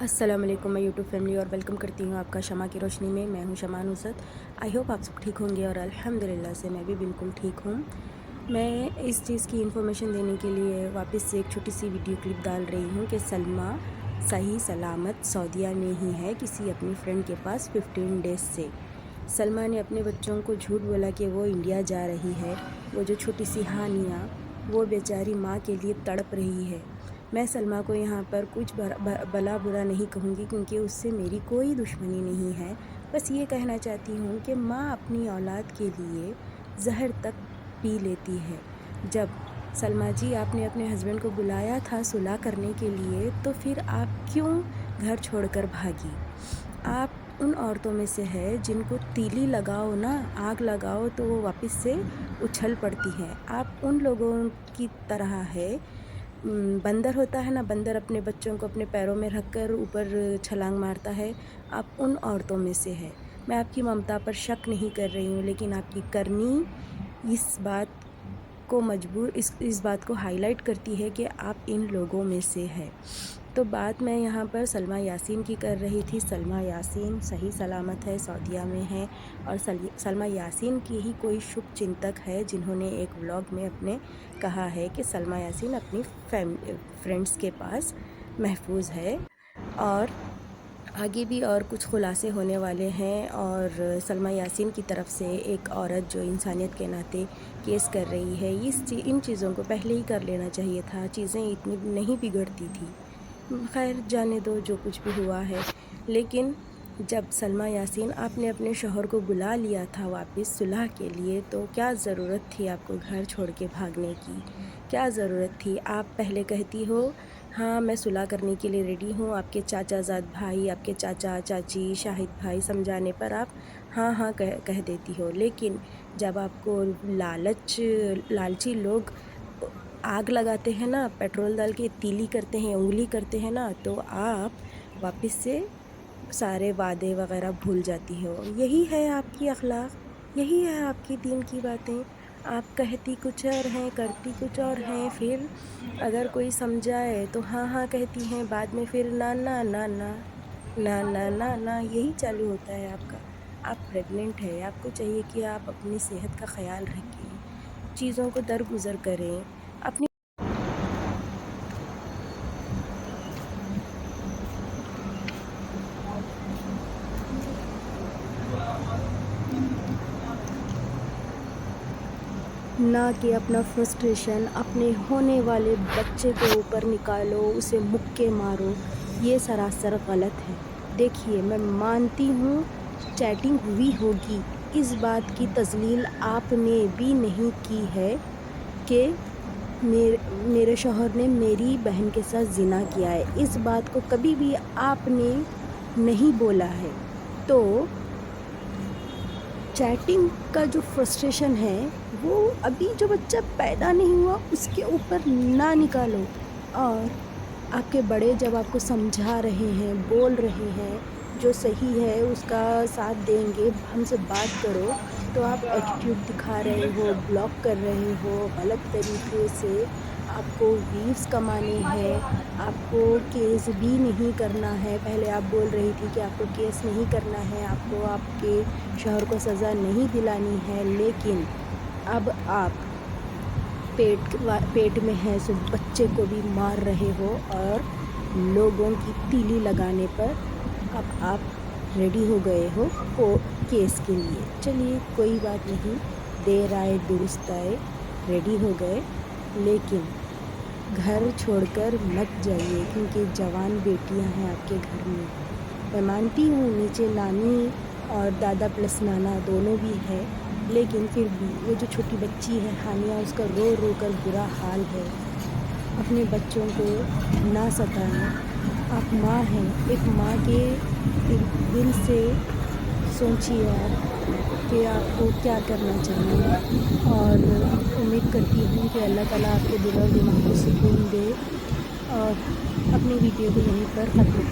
अस्सलाम वालेकुम, मैं यूट्यूब फैमिली और वेलकम करती हूँ आपका शमा की रोशनी में। मैं हूँ शमा नुसरत। आई होप आप सब ठीक होंगे और अल्हम्दुलिल्लाह से मैं भी बिल्कुल ठीक हूँ। मैं इस चीज़ की इन्फॉर्मेशन देने के लिए वापस से एक छोटी सी वीडियो क्लिप डाल रही हूँ कि सलमा सही सलामत सऊदीया में ही है किसी अपनी फ्रेंड के पास 15 डेज़ से। सलमा ने अपने बच्चों को झूठ बोला कि वो इंडिया जा रही है। वो जो छोटी सी हानिया वो बेचारी माँ के लिए तड़प रही है। मैं सलमा को यहाँ पर कुछ भला बुरा नहीं कहूँगी क्योंकि उससे मेरी कोई दुश्मनी नहीं है। बस ये कहना चाहती हूँ कि माँ अपनी औलाद के लिए जहर तक पी लेती है। जब सलमा जी आपने अपने हस्बैंड को बुलाया था सुलह करने के लिए, तो फिर आप क्यों घर छोड़कर भागी? आप उन औरतों में से है जिनको तीली लगाओ ना, आग लगाओ तो वो वापस से उछल पड़ती हैं। आप उन लोगों की तरह है। बंदर होता है ना, बंदर अपने बच्चों को अपने पैरों में रखकर ऊपर छलांग मारता है। आप उन औरतों में से है। मैं आपकी ममता पर शक नहीं कर रही हूँ, लेकिन आपकी करनी इस बात को इस बात को हाईलाइट करती है कि आप इन लोगों में से है। तो बात मैं यहाँ पर सलमा यासीन की कर रही थी। सलमा यासीन सही सलामत है, सऊदीया में है। और सलमा यासीन की ही कोई शुभ चिंतक है जिन्होंने एक व्लॉग में अपने कहा है कि सलमा यासीन अपनी फ्रेंड्स के पास महफूज है। और आगे भी और कुछ खुलासे होने वाले हैं। और सलमा यासीन की तरफ से एक औरत जो इंसानियत के नाते केस कर रही है, इन चीज़ों को पहले ही कर लेना चाहिए था। चीज़ें इतनी नहीं बिगड़ती थी। खैर जाने दो, जो कुछ भी हुआ है। लेकिन जब सलमा यासीन आपने अपने शौहर को बुला लिया था वापस सुलह के लिए, तो क्या ज़रूरत थी आपको घर छोड़ के भागने की? क्या ज़रूरत थी? आप पहले कहती हो हाँ मैं सुलह करने के लिए रेडी हूँ। आपके चाचाजाद भाई, आपके चाचा चाची, शाहिद भाई समझाने पर आप हाँ कह देती हो। लेकिन जब आपको लालची लोग आग लगाते हैं ना, पेट्रोल डाल के तीली करते हैं, उंगली करते हैं ना, तो आप वापस से सारे वादे वगैरह भूल जाती हो। यही है आपकी अखलाक, यही है आपकी दीन की बातें। आप कहती कुछ और हैं, करती कुछ और हैं। फिर अगर कोई समझाए तो हाँ कहती हैं, बाद में फिर ना ना ना ना ना ना ना ना यही चालू होता है आपका। आप प्रेग्नेंट है, आपको चाहिए कि आप अपनी सेहत का ख्याल रखें, चीज़ों को दरगुजर करें अपनी। ना कि अपना फ्रस्ट्रेशन अपने होने वाले बच्चे के ऊपर निकालो, उसे मुक्के मारो। ये सरासर गलत है। देखिए, मैं मानती हूँ चैटिंग हुई होगी, इस बात की तज़लील आपने भी नहीं की है कि मेरे शौहर ने मेरी बहन के साथ ज़िना किया है। इस बात को कभी भी आपने नहीं बोला है। तो चैटिंग का जो फ्रस्ट्रेशन है वो अभी जो बच्चा पैदा नहीं हुआ उसके ऊपर ना निकालो। और आपके बड़े जब आपको समझा रहे हैं, बोल रहे हैं, जो सही है उसका साथ देंगे, हमसे बात करो, तो आप एटीट्यूड दिखा रहे हो, ब्लॉक कर रहे हो गलत तरीके से। आपको व्यूज़ कमाने हैं, आपको केस भी नहीं करना है। पहले आप बोल रही थी कि आपको केस नहीं करना है, आपको आपके शौहर को सज़ा नहीं दिलानी है, लेकिन अब आप पेट में है सो बच्चे को भी मार रहे हो। और लोगों की तीली लगाने पर अब आप रेडी हो गए हो केस के लिए। चलिए कोई बात नहीं, देर आए दुरुस्त आए, रेडी हो गए। लेकिन घर छोड़कर मत जाइए क्योंकि जवान बेटियां हैं आपके घर में। मैं मानती हूँ नीचे नानी और दादा प्लस नाना दोनों भी है, लेकिन फिर भी वो जो छोटी बच्ची है हानिया, उसका रो रो कर बुरा हाल है। अपने बच्चों को ना सताएं। आप माँ हैं, एक माँ के दिल से सोचिए आप कि आपको क्या करना चाहिए। और उम्मीद करती हूँ कि अल्लाह ताला आपके दिल और दिमाग को सुकून दे। और अपनी वीडियो को यहीं पर ख़त्म